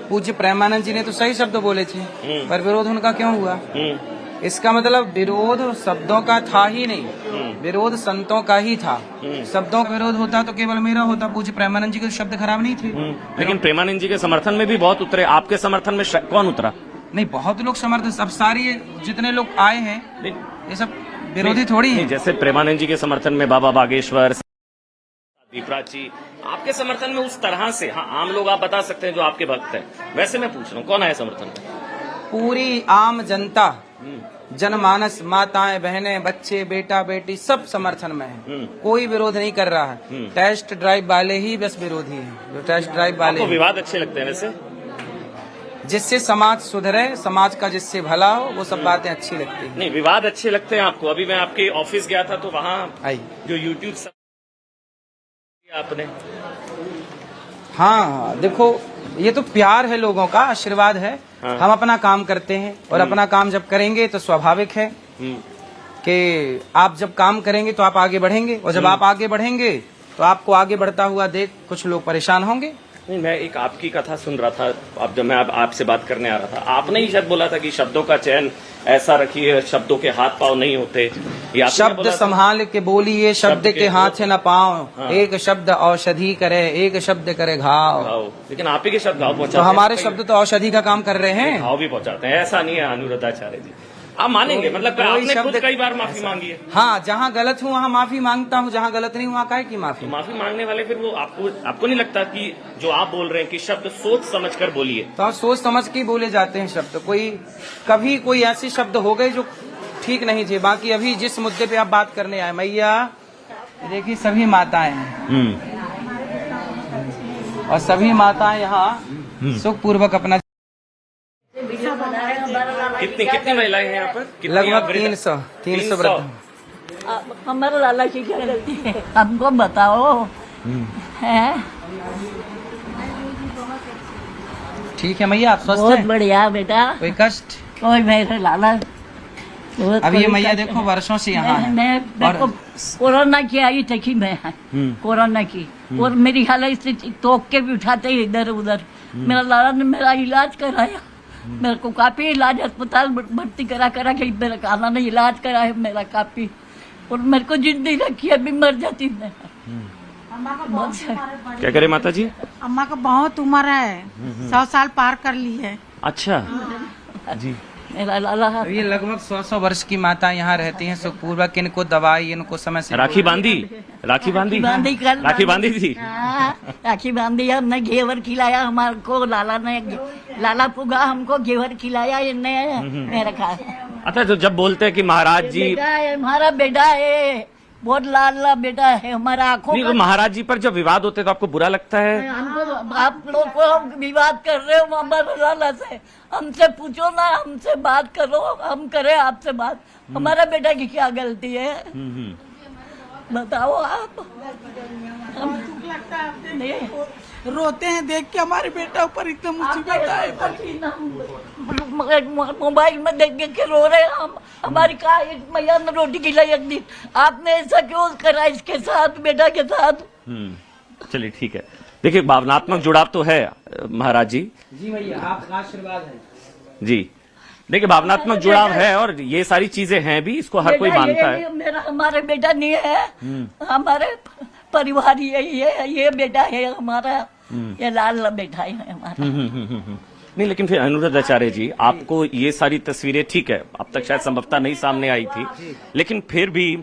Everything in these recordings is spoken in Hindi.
पूज्य प्रेमानंद जी ने तो सही शब्द बोले थे, पर विरोध उनका क्यों हुआ? इसका मतलब विरोध शब्दों का था ही नहीं, विरोध संतों का ही था। शब्दों का विरोध होता तो केवल मेरा होता, पूज्य प्रेमानंद जी के शब्द खराब नहीं थे। लेकिन प्रेमानंद जी के समर्थन में भी बहुत उतरे, आपके समर्थन में कौन उतरा? नहीं, बहुत लोग समर्थन, सब सारी जितने लोग आए हैं ये सब विरोधी थोड़ी है। जैसे प्रेमानंद जी के समर्थन में बाबा बागेश्वर, दीपराज जी, आपके समर्थन में उस तरह से, हाँ आम लोग आप बता सकते हैं जो आपके भक्त हैं, वैसे मैं पूछ रहा हूँ कौन आया समर्थन में? पूरी आम जनता, जनमानस, माताएं, बहनें, बच्चे, बेटा बेटी सब समर्थन में है, कोई विरोध नहीं कर रहा है। टेस्ट ड्राइव वाले ही बस विरोधी हैं, जो टेस्ट ड्राइव वाले। आपको विवाद अच्छे लगते हैं वैसे? जिससे समाज सुधरे, समाज का जिससे भला हो, वो सब बातें अच्छी लगती हैं। नहीं, विवाद अच्छे लगते हैं आपको। अभी मैं आपके ऑफिस गया था तो वहाँ आई जो यूट्यूब आपने, हाँ देखो, ये तो प्यार है, लोगों का आशीर्वाद है। हाँ। हम अपना काम करते हैं और अपना काम जब करेंगे तो स्वाभाविक है कि आप जब काम करेंगे तो आप आगे बढ़ेंगे, और जब आप आगे बढ़ेंगे तो आपको आगे बढ़ता हुआ देख कुछ लोग परेशान होंगे। नहीं, मैं एक आपकी कथा सुन रहा था, अब जब मैं आपसे बात करने आ रहा था, आपने ही शायद बोला था कि शब्दों का चयन ऐसा रखिए, शब्दों के हाथ पांव नहीं होते। शब्द संभाल के बोलिए, शब्द के हाथ न पाँव। हाँ। एक शब्द औषधि करे, एक शब्द करे घाव। लेकिन आप ही के शब्द घाव पहुंचाते तो हैं। हमारे शब्द तो औषधि का काम कर रहे हैं, घाव भी पहुंचाते हैं, ऐसा नहीं है अनुरुद्धाचार्य जी। आप मानेंगे, मतलब आपने खुद कई बार माफी मांगी है। हाँ, जहाँ गलत हूँ वहाँ माफी मांगता हूँ, जहाँ गलत नहीं हुआ काहे की माफी। माफी मांगने वाले फिर वो आपको नहीं लगता कि जो आप बोल रहे हैं कि शब्द सोच समझ कर बोलिए, तो आप सोच समझ के बोले जाते हैं शब्द। कभी कोई ऐसे शब्द हो गए जो ठीक नहीं थे। बाकी अभी जिस मुद्दे पे आप बात करने आए, मैया देखिए सभी माताएं हैं और सभी माताएं यहाँ सुख पूर्वक अपना, कितनी महिलाएं हैं यहाँ पर? लगभग 300 वृद्ध। हमारा लाला की क्या गलती है, हमको बताओ। है ठीक है मैया, आप स्वस्थ बहुत हैं? बढ़िया बेटा, कोई कष्ट? कोई मेरे लाला। अब ये मैया देखो वर्षों से यहाँ है। मैं देखो कोरोना की आई तकी मैं कोरोना की, और मेरी हालत स्थिति तोक के भी उठाते ही इधर उधर। मेरा लाला ने मेरा इलाज कराया, मेरे को काफी इलाज अस्पताल भर्ती करा के मेरा खाना ने इलाज कराया मेरा काफी, और मेरे को जिंदगी रखी, अभी मर जाती मैं। क्या करे माता जी? अम्मा को बहुत उम्र है, 100 साल पार कर ली है। अच्छा जी। मेरा लाला ये लगभग 100 वर्ष की माता यहाँ रहती हैं सुखपूर्वक। इनको दवाई, इनको समय से राखी बांधी थी। राखी बांधी, हमने घेवर खिलाया हमारे को, लाला पुगा हमको घेवर खिलाया इनने रखा। अच्छा, तो जब बोलते हैं कि महाराज जी, हमारा बेटा है, बहुत लाला बेटा है हमारा। आंखों नहीं, तो महाराज जी पर जब विवाद होते तो आपको बुरा लगता है? हमको, आप लोग को हम विवाद कर रहे हो हमारे लाला से, हमसे पूछो ना, हमसे बात करो, हम करें आपसे बात। हमारा बेटा की क्या गलती है बताओ आप। रोते हैं देख के हमारे बेटा ऊपर इतना मुसीबत आए। मोबाइल में देख के रो रहे हैं हम। हमारी कहा मैया ने रोटी खिलाई एक दिन, आपने ऐसा क्यों करा इसके साथ, बेटा के साथ? चलिए ठीक है। देखिए, भावनात्मक जुड़ाव तो है महाराज जी। जी भैया, आपका आशीर्वाद है जी। देखिए, भावनात्मक जुड़ाव है और ये सारी चीजें हैं भी, इसको हर कोई मानता है। मेरा हमारे बेटा नहीं है, हमारे परिवार यही है, ये बेटा है हमारा, ये लाल बेटा है हमारा। नहीं, लेकिन फिर अनुरुद्धाचार्य जी, आपको ये सारी तस्वीरें, ठीक है अब तक शायद संभवतः नहीं सामने आई थी, लेकिन फिर भी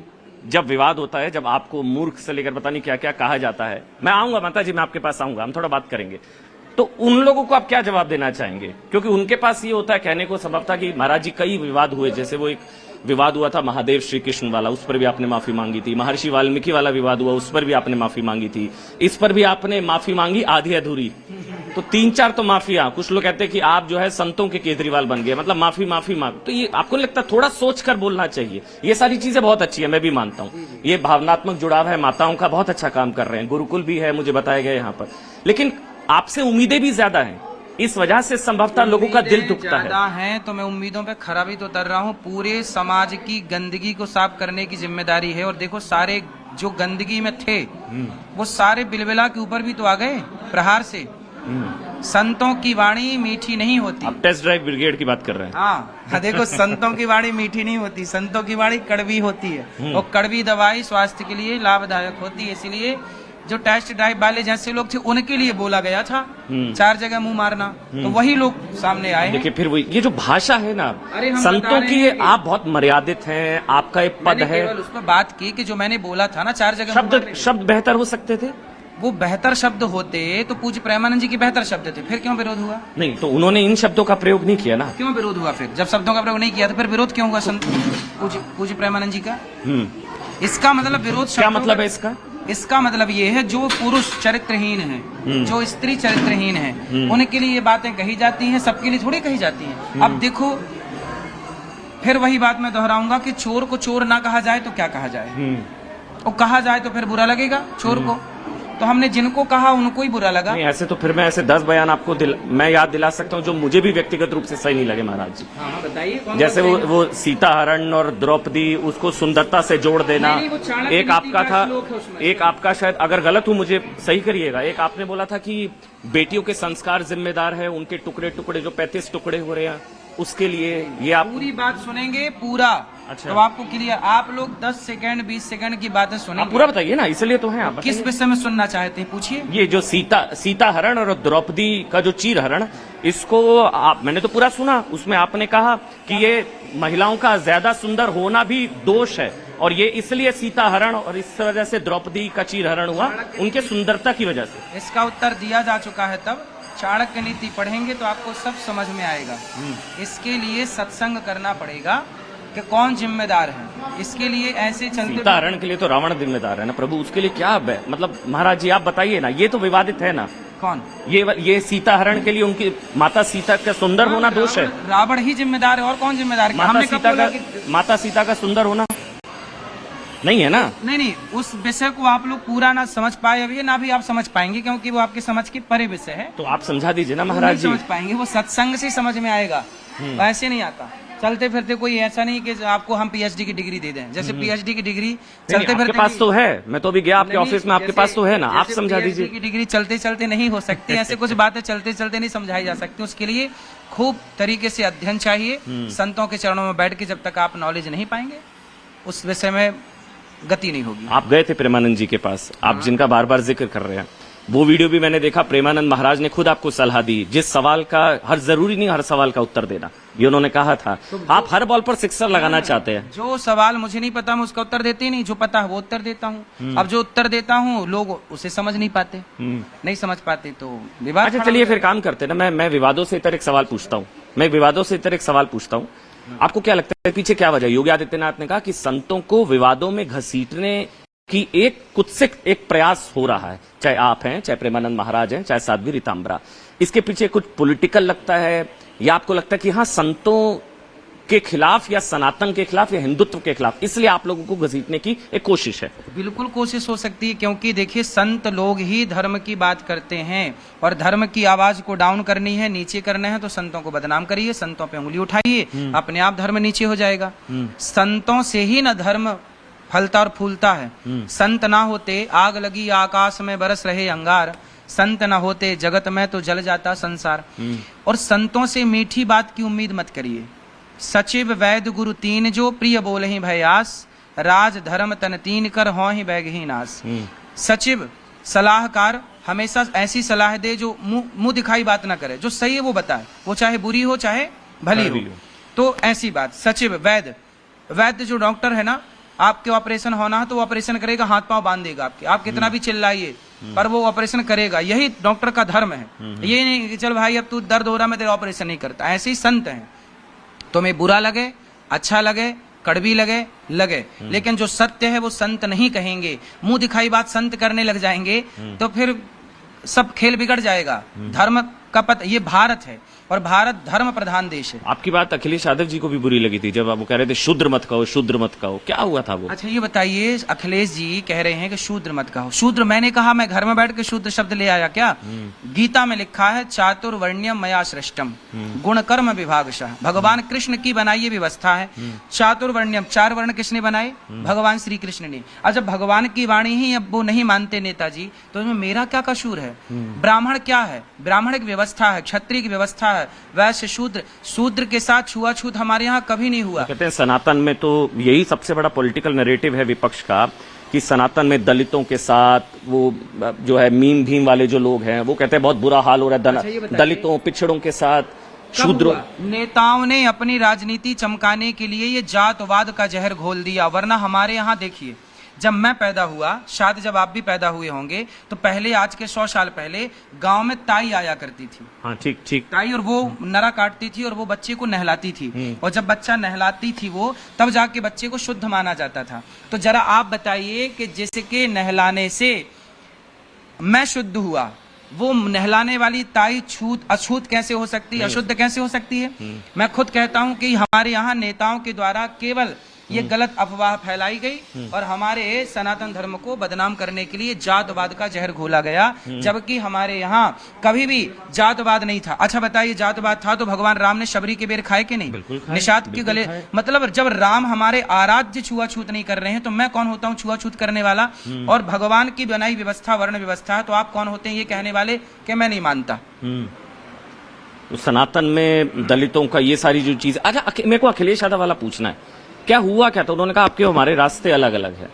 जब विवाद होता है, जब आपको मूर्ख से लेकर पता नहीं क्या क्या कहा जाता है, मैं आऊंगा माता जी, मैं आपके पास आऊंगा, हम थोड़ा बात करेंगे, तो उन लोगों को आप क्या जवाब देना चाहेंगे? क्योंकि उनके पास ये होता है कहने को संभवतः कि महाराज जी कई विवाद हुए, जैसे वो एक विवाद हुआ था महादेव श्री कृष्ण वाला, उस पर भी आपने माफी मांगी थी। महर्षि वाल्मीकि वाला विवाद हुआ, उस पर भी आपने माफी मांगी थी। इस पर भी आपने माफी मांगी आधी अधूरी। तो 3-4 तो माफिया। कुछ लोग कहते हैं कि आप जो है संतों के केजरीवाल बन गए, मतलब माफी मांग। तो ये आपको नहीं लगता थोड़ा सोच कर बोलना चाहिए? ये सारी चीजें बहुत अच्छी है, मैं भी मानता हूँ, ये भावनात्मक जुड़ाव है, माताओं का बहुत अच्छा काम कर रहे हैं, गुरुकुल भी है मुझे बताया गया यहाँ पर, लेकिन आपसे उम्मीदें भी ज्यादा हैं, इस वजह से संभवतः लोगों का दिल दुखता है। तो मैं उम्मीदों पे खरा भी तो उतर रहा हूँ। पूरे समाज की गंदगी को साफ करने की जिम्मेदारी है, और देखो सारे जो गंदगी में थे वो सारे बिलबिला के ऊपर भी तो आ गए प्रहार से। संतों की वाणी मीठी नहीं होती। आप टेस्ट ड्राइव ब्रिगेड की बात कर रहे हैं। हाँ, देखो संतों की वाणी मीठी नहीं होती, संतों की वाणी कड़वी होती है और कड़वी दवाई स्वास्थ्य के लिए लाभदायक होती है। इसलिए जो टेस्ट ड्राइव वाले जैसे लोग थे उनके लिए बोला गया था 4 जगह मुंह मारना, तो वही लोग सामने आए हैं। देखिए फिर वो ये जो भाषा है ना, अरे हम संतों बता रहे की हैं कि- आप बहुत मर्यादित हैं, आपका एक पद मैंने है। केवल उस पर बात की कि जो मैंने बोला था ना 4 जगह मुंह मारने, शब्द बेहतर हो सकते थे। वो बेहतर शब्द होते तो पूज्य प्रेमानंद जी के बेहतर शब्द थे, फिर क्यों विरोध हुआ? नहीं तो उन्होंने इन शब्दों का प्रयोग नहीं किया ना। क्यों विरोध हुआ? फिर जब शब्दों का प्रयोग नहीं किया तो फिर विरोध क्यों हुआ संत पूज्य प्रेमानंद जी का? इसका मतलब विरोध क्या शब्दों मतलब का- है इसका? इसका मतलब ये है जो पुरुष चरित्रहीन है, जो स्त्री चरित्रहीन है, उनके लिए ये बातें कही जाती हैं, सबके लिए थोड़ी कही जाती हैं। अब देखो फिर वही बात मैं दोहराऊंगा कि चोर को चोर ना कहा जाए तो क्या कहा जाए, और कहा जाए तो फिर बुरा लगेगा चोर को। तो हमने जिनको कहा उनको ही बुरा लगा। नहीं ऐसे तो फिर मैं ऐसे 10 बयान आपको मैं याद दिला सकता हूँ जो मुझे भी व्यक्तिगत रूप से सही नहीं लगे महाराज जी। हाँ बताइए। जैसे वो सीता हरण और द्रौपदी, उसको सुंदरता से जोड़ देना। नहीं, वो चाणक्य एक नीति आपका का था, श्लोक है उसमें। एक आपका शायद अगर गलत हूँ मुझे सही करिएगा, एक आपने बोला था कि बेटियों के संस्कार जिम्मेदार है, उनके टुकड़े टुकड़े जो 35 टुकड़े हो रहे हैं उसके लिए ये आप पूरी बात सुनेंगे पूरा। अच्छा। तो आपको क्लियर, आप लोग 10 सेकंड 20 सेकंड की बातें आप सुनेंगे। पूरा बताइए ना, इसलिए तो है आप किस बताइए। विषय में सुनना चाहते हैं पूछिए। ये जो सीता हरण और द्रौपदी का जो चीर हरण, इसको मैंने तो पूरा सुना। उसमें आपने कहा कि ये महिलाओं का ज्यादा सुंदर होना भी दोष है और ये इसलिए सीता हरण और इस वजह से द्रौपदी का चीर हरण हुआ उनके सुंदरता की वजह से। इसका उत्तर दिया जा चुका है। तब चाणक्य नीति पढ़ेंगे तो आपको सब समझ में आएगा। इसके लिए सत्संग करना पड़ेगा कि कौन जिम्मेदार है। इसके लिए ऐसे चलते सीता हरण के लिए तो रावण जिम्मेदार है ना प्रभु, उसके लिए क्या मतलब महाराज जी आप बताइए ना, ये तो विवादित है ना। कौन? ये सीता हरण के लिए उनकी माता सीता का सुंदर होना दोष है। रावण ही जिम्मेदार है और कौन जिम्मेदार है? हमने कब बोला कि माता सीता का सुंदर होना नहीं है ना। नहीं, उस विषय को आप लोग पूरा ना समझ पाए अभी, ना भी आप समझ पाएंगे क्योंकि वो आपके समझ के परे विषय है। तो आप समझा दीजिए ना नहीं महाराज जी। समझ पाएंगे, वो सत्संग से समझ में आएगा, वैसे नहीं आता। चलते फिरते कोई ऐसा नहीं कि आपको हम पीएचडी की डिग्री दे दें। जैसे पीएचडी की डिग्री चलते आपके फिरते पास तो है, मैं तो अभी गया आपके नहीं, ऑफिस में, आपके जैसे- पास तो है ना, आप जैसे समझा PhD दीजिए। की डिग्री चलते चलते नहीं हो सकती। ऐसे कुछ बातें चलते चलते नहीं समझाई जा सकती। उसके लिए खूब तरीके से अध्ययन चाहिए। संतों के चरणों में बैठ के जब तक आप नॉलेज नहीं पाएंगे उस विषय में गति नहीं होगी। आप गए थे प्रेमानंद जी के पास, आप जिनका बार बार जिक्र कर रहे हैं, वो वीडियो भी मैंने देखा। प्रेमानंद महाराज ने खुद आपको सलाह दी, जिस सवाल का हर जरूरी नहीं हर सवाल का उत्तर देना, ये उन्होंने कहा था। आप हर बॉल पर सिक्सर लगाना चाहते हैं। जो सवाल मुझे नहीं पता मैं उसका उत्तर देते ही नहीं, जो पता है वो उत्तर देता हूँ। अब जो उत्तर देता हूँ लोग उसे समझ नहीं पाते, नहीं समझ पाते तो विवाद। अच्छा चलिए फिर काम करते हैं ना, मैं विवादों से इतर एक सवाल पूछता हूँ। आपको क्या लगता है पीछे क्या वजह? योगी आदित्यनाथ ने कहा कि संतों को विवादों में घसीटने की एक कुत्सित एक प्रयास हो रहा है, चाहे आप हैं, चाहे प्रेमानंद महाराज हैं, चाहे साध्वी रीतांबरा। इसके पीछे कुछ पॉलिटिकल लगता है या आपको लगता है कि हाँ संतों के खिलाफ या सनातन के खिलाफ या हिंदुत्व के खिलाफ, इसलिए आप लोगों को घसीटने की एक कोशिश है? बिल्कुल कोशिश हो सकती है, क्योंकि देखिए संत लोग ही धर्म की बात करते हैं और धर्म की आवाज को डाउन करनी है, नीचे करना है तो संतों को बदनाम करिए, संतों पे उंगली उठाइए, अपने आप धर्म नीचे हो जाएगा। संतों से ही न धर्म फलता और फूलता है। संत ना होते आग लगी आकाश में बरस रहे अंगार, संत न होते जगत में तो जल जाता संसार। और संतों से मीठी बात की उम्मीद मत करिए। सचिव वैद्य गुरु तीन जो प्रिय बोल ही भयास, राज धर्म तन तीन कर हो ही बैग ही नास। सचिव सलाहकार हमेशा ऐसी सलाह दे जो मुंह दिखाई बात ना करे, जो सही है वो बताए, वो चाहे बुरी हो चाहे भली हो। तो ऐसी बात। सचिव वैद्य जो डॉक्टर है ना, आपके ऑपरेशन होना है तो वो ऑपरेशन करेगा, हाथ पांव बांध देगा आपके, आप कितना भी चिल्लाइए पर वो ऑपरेशन करेगा। यही डॉक्टर का धर्म है। ये नहीं कि चल भाई अब तू दर्द हो रहा मैं तेरा ऑपरेशन नहीं करता। ऐसे ही संत हैं, तुम्हें बुरा लगे अच्छा लगे कड़वी लगे लेकिन जो सत्य है वो संत नहीं कहेंगे। मुंह दिखाई बात संत करने लग जाएंगे तो फिर सब खेल बिगड़ जाएगा। धर्म का ये भारत है और भारत धर्म प्रधान देश है। आपकी बात अखिलेश यादव जी को भी बुरी लगी थी जब आप वो कह रहे थे शूद्र मत कहो, क्या हुआ था वो? अच्छा ये बताइए, अखिलेश जी कह रहे हैं कि शूद्र मत कहो। शूद्र मैंने कहा, मैं घर में बैठ के शूद्र शब्द ले आया क्या? गीता में लिखा है चातुर्वर्ण्यम मया सृष्टम गुण कर्म विभागशः। भगवान कृष्ण की बनाई व्यवस्था है। चातुर्वर्ण्यम, 4 वर्ण किसने बनाए? भगवान श्री कृष्ण ने। और जब भगवान की वाणी ही अब वो नहीं मानते नेताजी, तो इसमें मेरा क्या कसूर है? ब्राह्मण क्या है? ब्राह्मण एक व्यवस्था है, क्षत्रिय की व्यवस्था है, वैश्य शूद्र के साथ छुआछूत हमारे यहाँ कभी नहीं हुआ। कहते हैं सनातन में तो यही सबसे बड़ा पॉलिटिकल नैरेटिव है विपक्ष का कि सनातन में दलितों के साथ वो जो है मीम भीम वाले जो लोग हैं वो कहते हैं बहुत बुरा हाल हो रहा है, दलितों पिछड़ों के साथ शूद्रों। नेताओं ने अपनी राजनीति चमकाने के लिए ये जातवाद का जहर घोल दिया, वरना हमारे यहाँ देखिए जब मैं पैदा हुआ, शायद जब आप भी पैदा हुए होंगे, तो पहले आज के 100 साल पहले गांव में ताई आया करती थी। हाँ ठीक ठीक। ताई, और वो नरा काटती थी और वो बच्चे को नहलाती थी, और जब बच्चा नहलाती थी वो तब जाके बच्चे को शुद्ध माना जाता था। तो जरा आप बताइए कि जिसके नहलाने से मैं शुद्ध हुआ, वो नहलाने वाली ताई अछूत कैसे हो सकती है, अशुद्ध कैसे हो सकती है? मैं खुद कहता हूं कि हमारे यहाँ नेताओं के द्वारा केवल ये गलत अफवाह फैलाई गई और हमारे सनातन धर्म को बदनाम करने के लिए जातवाद का जहर घोला गया, जबकि हमारे यहाँ कभी भी जातवाद नहीं था। अच्छा बताइए, जातवाद था तो भगवान राम ने शबरी के बेर खाए कि नहीं? निषाद के गले, मतलब जब राम हमारे आराध्य छुआछूत नहीं कर रहे हैं तो मैं कौन होता हूँ छुआछूत करने वाला? और भगवान की बनाई व्यवस्था वर्ण व्यवस्था है, तो आप कौन होते हैं ये कहने वाले कि मैं नहीं मानता? तो सनातन में दलितों का ये सारी जो चीज, अच्छा मेरे को अखिलेश यादव वाला पूछना है, क्या हुआ क्या? तो उन्होंने कहा आपके हमारे रास्ते अलग अलग है,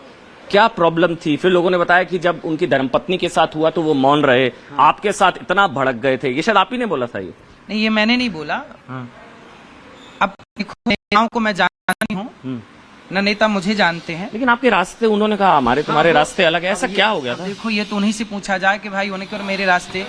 क्या प्रॉब्लम थी? फिर लोगों ने बताया कि जब उनकी धर्मपत्नी के साथ हुआ तो वो मौन रहे, आपके साथ इतना भड़क गए थे। ये शायद आप ही ने बोला था। ये नहीं, ये मैंने नहीं बोला। अब नेताओं को मैं जानता नहीं हूँ, न नेता मुझे जानते हैं, लेकिन आपके रास्ते, उन्होंने कहा हमारे तुम्हारे रास्ते अलग है, ऐसा क्या हो गया था? देखो, ये तो उन्हीं से पूछा जाए कि भाई उनके और मेरे रास्ते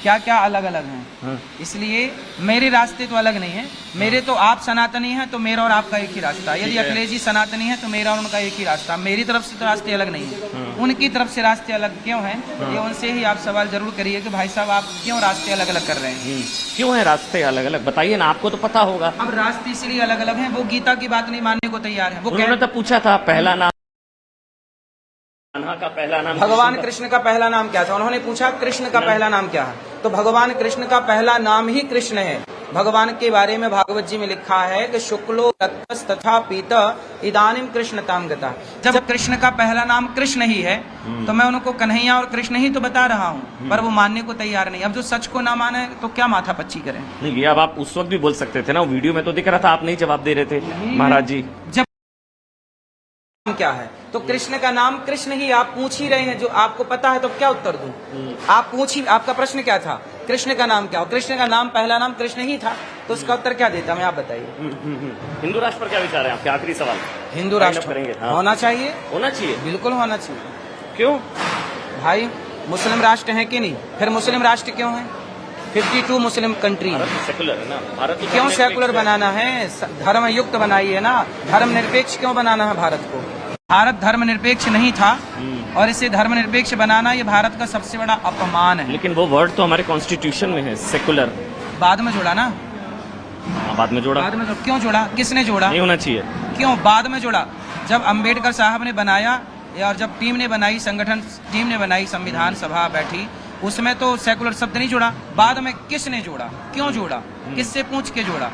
क्या क्या अलग अलग हैं। इसलिए मेरे रास्ते तो अलग नहीं है। मेरे तो आप सनातनी हैं तो मेरा और आपका एक ही रास्ता है। यदि अखिलेश जी सनातनी है तो मेरा और उनका एक ही रास्ता। मेरी तरफ से तो रास्ते अलग नहीं है, उनकी तरफ से रास्ते अलग क्यों हैं? ये उनसे ही आप सवाल जरूर करिए कि भाई साहब आप क्यों रास्ते अलग अलग कर रहे हैं? क्यों है रास्ते अलग अलग, बताइए ना, आपको तो पता होगा। अब रास्ते इसलिए अलग अलग हैं, वो गीता की बात नहीं मानने को तैयार है। वो उन्होंने तो पूछा था पहला नाम का पहला नाम भगवान कृष्ण का पहला नाम क्या था? उन्होंने पूछा कृष्ण का पहला नाम क्या है, तो भगवान कृष्ण का पहला नाम ही कृष्ण है। भगवान के बारे में भागवत जी में लिखा है कि शुक्लो रक्तस् तथा पीत इदानीम कृष्णताम गता। जब कृष्ण का पहला नाम कृष्ण ही है तो मैं उनको कन्हैया और कृष्ण ही तो बता रहा हूँ, पर वो मानने को तैयार नहीं। अब जो सच को ना माने तो क्या माथा पच्ची करें? नहीं, ये अब आप उस वक्त भी बोल सकते थे ना, वीडियो में तो दिख रहा था आप नहीं जवाब दे रहे थे महाराज जी। जब क्या है तो कृष्ण का नाम कृष्ण ही, आप पूछ ही रहे हैं, जो आपको पता है तो क्या उत्तर दूं? आप पूछिए, आपका प्रश्न क्या था? कृष्ण का नाम क्या हो? कृष्ण का नाम पहला नाम कृष्ण ही था, तो उसका उत्तर क्या देता मैं? आप बताइए। हिंदू राष्ट्र पर क्या विचार है आपके? आखिरी सवाल। हिंदू राष्ट्र करेंगे? हाँ। होना चाहिए, होना चाहिए, बिल्कुल होना चाहिए। क्यों भाई, मुस्लिम राष्ट्र है कि नहीं? फिर मुस्लिम राष्ट्र क्यों है? 52 मुस्लिम कंट्री, सेकुलर है ना भारत, क्यों सेकुलर बनाना है? धर्म युक्त बनाइए ना, धर्म निरपेक्ष क्यों बनाना है भारत को? भारत धर्म निरपेक्ष नहीं था और इसे धर्म निरपेक्ष बनाना ये भारत का सबसे बड़ा अपमान है। लेकिन वो वर्ड तो हमारे कॉन्स्टिट्यूशन में है, सेकुलर। बाद में जोड़ा ना, बाद में जोड़ा। बाद में क्यों जोड़ा? किसने जोड़ा? नहीं होना चाहिए। क्यों बाद में जोड़ा? जब अंबेडकर साहब ने बनाया और जब टीम ने बनाई, संगठन टीम ने बनाई, संविधान सभा बैठी, उसमें तो सेकुलर शब्द नहीं जोड़ा। बाद में किसने जोड़ा? क्यों जोड़ा? किससे पूछ के जोड़ा?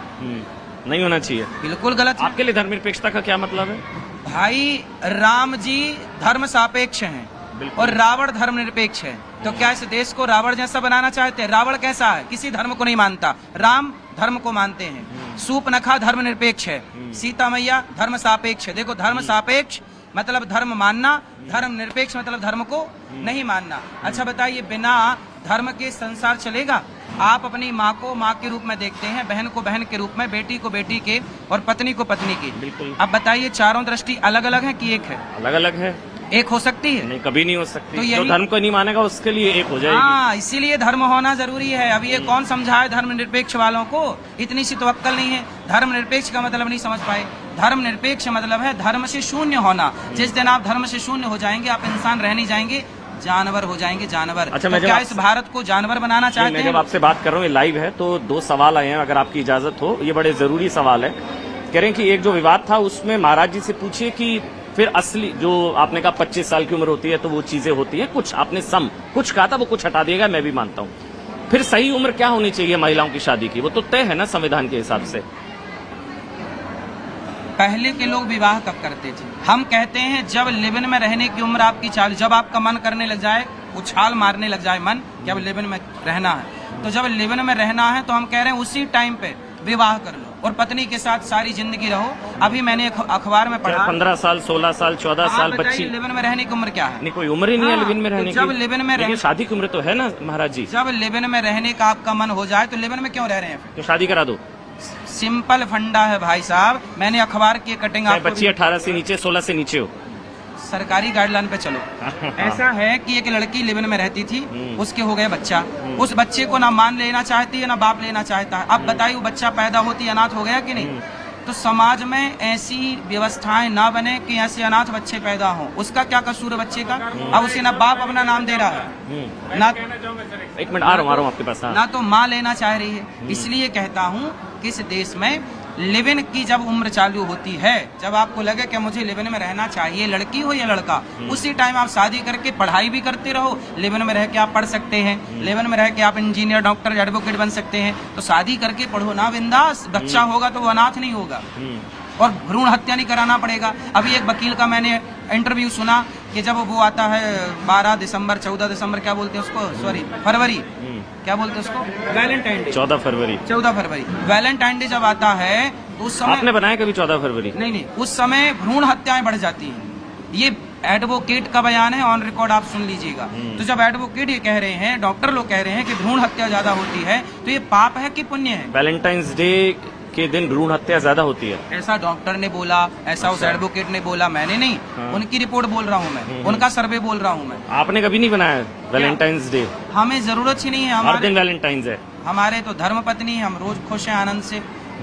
नहीं होना चाहिए, बिल्कुल गलत। आपके लिए धर्मनिरपेक्षता का क्या मतलब है? भाई, राम जी धर्म सापेक्ष हैं और रावण धर्म निरपेक्ष है, तो क्या इस देश को रावण जैसा बनाना चाहते हैं? रावण कैसा है? किसी धर्म को नहीं मानता, राम धर्म को मानते हैं। सूपनखा धर्म निरपेक्ष है, सीता मैया धर्म सापेक्ष है। देखो, धर्म सापेक्ष मतलब धर्म मानना, धर्म निरपेक्ष मतलब धर्म को नहीं मानना। अच्छा बताइए, बिना धर्म के संसार चलेगा? आप अपनी माँ को माँ के रूप में देखते हैं, बहन को बहन के रूप में, बेटी को बेटी के और पत्नी को पत्नी की। बिल्कुल। अब बताइए, चारों दृष्टि अलग अलग है कि एक है? अलग अलग है। एक हो सकती है? नहीं, कभी नहीं हो सकती। तो जो धर्म को नहीं मानेगा उसके लिए एक हो जाएगी। हाँ, इसीलिए धर्म होना जरूरी है। अब ये कौन समझाए धर्म निरपेक्ष वालों को? इतनी सी तो अक्ल नहीं है। धर्म निरपेक्ष का मतलब नहीं समझ पाए। धर्म निरपेक्ष मतलब है धर्म से शून्य होना। जिस दिन आप धर्म से शून्य हो जाएंगे, आप इंसान रह नहीं जाएंगे, जानवर हो जाएंगे, जानवर। अच्छा, तो क्या इस भारत को जानवर बनाना चाहते हैं? मैं जब आपसे बात कर रहा हूँ, ये लाइव है, तो 2 सवाल आए हैं, अगर आपकी इजाजत हो। ये बड़े जरूरी सवाल है। कह रहे हैं कि एक जो विवाद था उसमें महाराज जी से पूछिए कि फिर असली जो आपने कहा 25 साल की उम्र होती है तो वो चीजें होती है, कुछ आपने कुछ कहा था, वो कुछ हटा दिएगा, मैं भी मानता हूँ। फिर सही उम्र क्या होनी चाहिए महिलाओं की शादी की? वो तो तय है ना संविधान के हिसाब से। पहले के लोग विवाह कब करते थे? हम कहते हैं जब लिव इन में रहने की उम्र आपकी 40, जब आपका मन करने लग जाए, उछाल मारने लग जाए मन कि अब लिव इन में रहना है, तो जब लिव-इन में रहना है तो हम कह रहे हैं उसी टाइम पे विवाह कर लो और पत्नी के साथ सारी जिंदगी रहो। अभी मैंने अखबार में पढ़ा 15 साल 16 साल 14 साल बच्ची लिव-इन में रहने की उम्र क्या है? नहीं, कोई उम्र ही नहीं है हाँ, लिव इन में तो रहने जब की। लिव-इन में लेकिन शादी की उम्र तो है ना महाराज जी। जब लिव-इन में रहने का आपका मन हो जाए तो लिव-इन में क्यों रह रहे हैं फिर? तो शादी करा दो। सिंपल फंडा है भाई साहब, मैंने अखबार की कटिंग चाहे आपको बच्ची 18 से नीचे 16 से नीचे हो। सरकारी गाइडलाइन पे चलो। ऐसा है कि एक लड़की लिव-इन में रहती थी, उसके हो गए बच्चा, उस बच्चे को ना मान लेना चाहती है ना बाप लेना चाहता है। अब बताइए वो बच्चा पैदा होती अनाथ हो गया कि नहीं? तो समाज में ऐसी व्यवस्थाएं ना बने कि ऐसे अनाथ बच्चे पैदा हों। उसका क्या कसूर है बच्चे का? अब उसे ना बाप अपना नाम दे रहा है ना, एक मिनट आ रहा हूँ आपके पास। हाँ। ना तो माँ लेना चाह रही है। इसलिए कहता हूँ कि इस देश में लिव-इन की जब उम्र चालू होती है, जब आपको लगे कि मुझे लिव-इन में रहना चाहिए, लड़की हो या लड़का, उसी टाइम आप शादी करके पढ़ाई भी करते रहो। लिव-इन में रह के आप पढ़ सकते हैं, लिव-इन में रह के आप इंजीनियर डॉक्टर एडवोकेट बन सकते हैं। तो शादी करके पढ़ो ना बिंदास, बच्चा होगा तो वो अनाथ नहीं होगा और भ्रूण हत्या नहीं कराना पड़ेगा। अभी एक वकील का मैंने इंटरव्यू सुना कि जब वो आता है 12 दिसंबर 14 दिसंबर क्या बोलते हैं उसको, सॉरी फरवरी, क्या बोलते हैं उसको, वैलेंटाइन डे, 14 फरवरी वैलेंटाइन डे जब आता है तो उस समय आपने बनाया कभी 14 फरवरी? नहीं, उस समय भ्रूण हत्याएं बढ़ जाती हैं। ये एडवोकेट का बयान है, ऑन रिकॉर्ड आप सुन लीजिएगा। तो जब एडवोकेट ये कह रहे हैं, डॉक्टर लोग कह रहे हैं कि भ्रूण हत्या ज्यादा होती है, तो ये पाप है कि पुण्य है? वैलेंटाइंस डे के दिन भ्रूण हत्या ज्यादा होती है, ऐसा डॉक्टर ने बोला, ऐसा उस एडवोकेट ने बोला, मैंने नहीं। उनकी रिपोर्ट बोल रहा हूँ मैं, उनका सर्वे बोल रहा हूँ मैं। आपने कभी नहीं बनाया वैलेंटाइंस डे? हमें जरूरत ही नहीं है। हर दिन वैलेंटाइंस है। हमारे तो धर्म पत्नी है, हम रोज खुश हैं आनंद से।